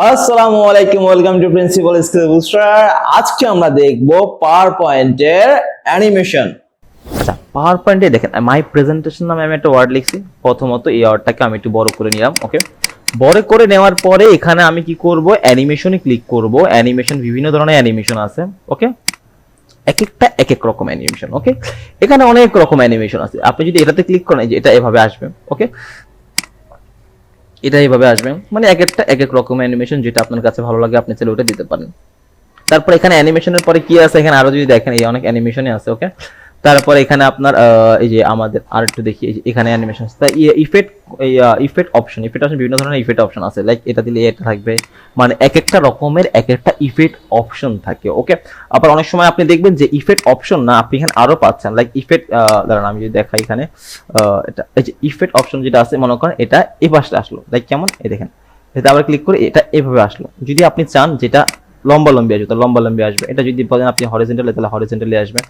আসসালামু আলাইকুম, welcome to principal skill booster. আজকে আমরা দেখব পাওয়ার পয়েন্টের অ্যানিমেশন। আচ্ছা, পাওয়ার পয়েন্টে দেখেন মাই প্রেজেন্টেশন নামে আমি একটা ওয়ার্ড লিখছি। প্রথমত এই ওয়ার্ডটাকে আমি একটু বড় করে নিলাম। ওকে, বড় করে নেওয়ার পরে এখানে আমি কি করব, অ্যানিমেশনে ক্লিক করব। অ্যানিমেশন বিভিন্ন ধরনের অ্যানিমেশন আছে। ওকে, এক একটা এক এক রকম অ্যানিমেশন। ওকে, এখানে অনেক রকম অ্যানিমেশন আছে। আপনি যদি এটাতে ক্লিক করেন, যে এটা এভাবে আসবে। ওকে, এটা এইভাবে আসবে, মানে এক একটা এক এক রকম অ্যানিমেশন, যেটা আপনার কাছে ভালো লাগে আপনি চাইলে ওটা দিতে পারেন। তারপর এখানে অ্যানিমেশনের পরে কি আছে, এখানে আরো যদি দেখেন এই অনেক অ্যানিমেশনই আছে। ওকে, তারপর এখানে আপনার এই যে আমাদের আর একটু দেখি, এখানে অ্যানিমেশন আছে। ইফেক্ট ইফেক্ট অপশন বিভিন্ন ধরনের ইফেক্ট অপশন আছে। লাইক এটা দিলে এটা থাকবে, মানে এক একটা রকমের এক একটা ইফেক্ট অপশন থাকে। ওকে, আবার অনেক সময় আপনি দেখবেন যে ইফেক্ট অপশন না, আপনি এখানে আরো পাচ্ছেন। লাইক ইফেক্ট, দাঁড়ান আমি যদি দেখাই এখানে, এটা এই যে ইফেক্ট অপশন যেটা আছে, মনে করেন এটা এই পাশে আসলো। লাইক কেমন, এই দেখেন, এটা আবার ক্লিক করে এটা এভাবে আসলো। যদি আপনি চান যেটা লম্বা লম্বি আসবে তো লম্বা লম্বি আসবে। এটা যদি বলেন আপনি হরিজন্টালি, তাহলে হরিজন্টালি আসবে।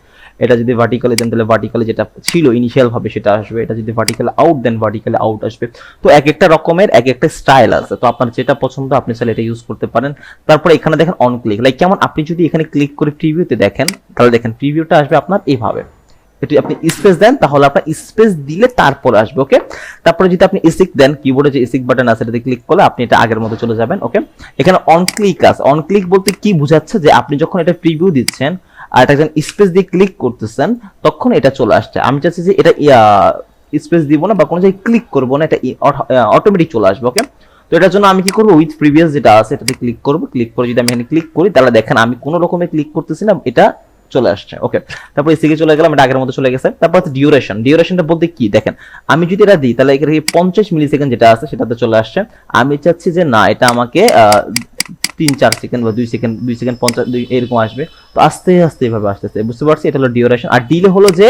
এটা যদি ভার্টিক্যালি দেন তাহলে ভার্টিক্যালি যেটা ছিল ইনিশিয়াল ভাবে সেটা আসবে। এটা যদি ভার্টিক্যালি আউট দেন ভার্টিক্যালি আউট আসবে। তো এক একটা রকমের এক একটা স্টাইল আছে। তো আপনার যেটা পছন্দ আপনি চাইলে এটা ইউজ করতে পারেন। তারপরে এখানে দেখেন অন ক্লিক, লাইক কেমন, আপনি যদি এখানে ক্লিক করে প্রিভিউতে দেখেন তাহলে দেখেন প্রিভিউটা আসবে আপনার এইভাবে। এটি আপনি স্পেস দেন তাহলে আপনার স্পেস দিলে তারপর আসবে। ওকে, তারপরে যদি আপনি এসিক দেন, কিবোর্ডে যে এসিক বাটন আছে এটাতে ক্লিক করলে আপনি এটা আগের মতো চলে যাবেন। ওকে, এখানে অন ক্লিক আছে। অন ক্লিক বলতে কি বোঝাচ্ছে, যে আপনি যখন এটা প্রিভিউ দিচ্ছেন আর এটা যখন স্পেস দিয়ে ক্লিক করতেছেন তখন এটা চলে আসছে। আমি চাচ্ছি যে এটা স্পেস দিব না বা কোনো জায়গায় ক্লিক করব না, এটা অটোমেটিক চলে আসবে। ওকে, তো এটার জন্য আমি কি করবো, উইথ প্রিভিয়াস যেটা আছে এটাতে ক্লিক করব। ক্লিক করে যদি আমি এখানে ক্লিক করি তাহলে দেখেন আমি কোনো রকমে ক্লিক করতেছি না, এটা চলে আসছে। ওকে, তারপর এসিকে চলে গেলাম, এটা আগের মতো চলে গেছে। তারপর ডিউরেশন, ডিউরেশনটা বলতে কি দেখেন, আমি যদি এটা দিই তাহলে এখানে 50 মিলি সেকেন্ড যেটা আছে সেটাতে চলে আসছে। আমি চাচ্ছি যে না, এটা আমাকে 3-4 সেকেন্ড বা 2 সেকেন্ড 50 এরকম আসবে। তো আস্তে আস্তে এভাবে আসতে আসতে বুঝতে পারছি, এটা হলো ডিউরেশন। আর ডিলে হলো যে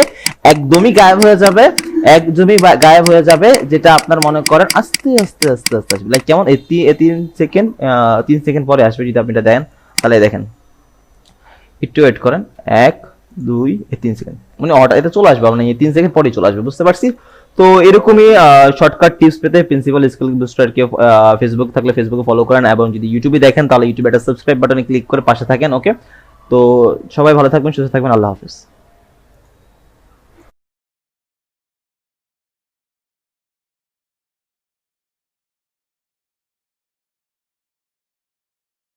একদমই গায়েব হয়ে যাবে, একদমই গায়েব হয়ে যাবে, যেটা আপনার মনে করেন আস্তে আস্তে আস্তে আস্তে আসবে। লাইক কেমন, 3 সেকেন্ড পরে আসবে। যদি আপনি এটা দেন তাহলে দেখেন, একটু ওয়েট করেন, 1 2 3 সেকেন্ড, মানে অর্ডার এটা চলে আসবে, মানে 3 সেকেন্ড পরেই চলে আসবে। বুঝতে পারছি। তো এরকমই শর্টকাট টিপস পেতে প্রিন্সিপাল স্কিল বুস্টারকে ফেসবুক থাকলে ফেসবুকে ফলো করেন, এবং যদি ইউটিউবে দেখেন তাহলে ইউটিউবে একটা সাবস্ক্রাইব বাটনে ক্লিক করে পাশে থাকেন। ওকে, তো সবাই ভালো থাকবেন, সুস্থ থাকবেন, আল্লাহ হাফেজ।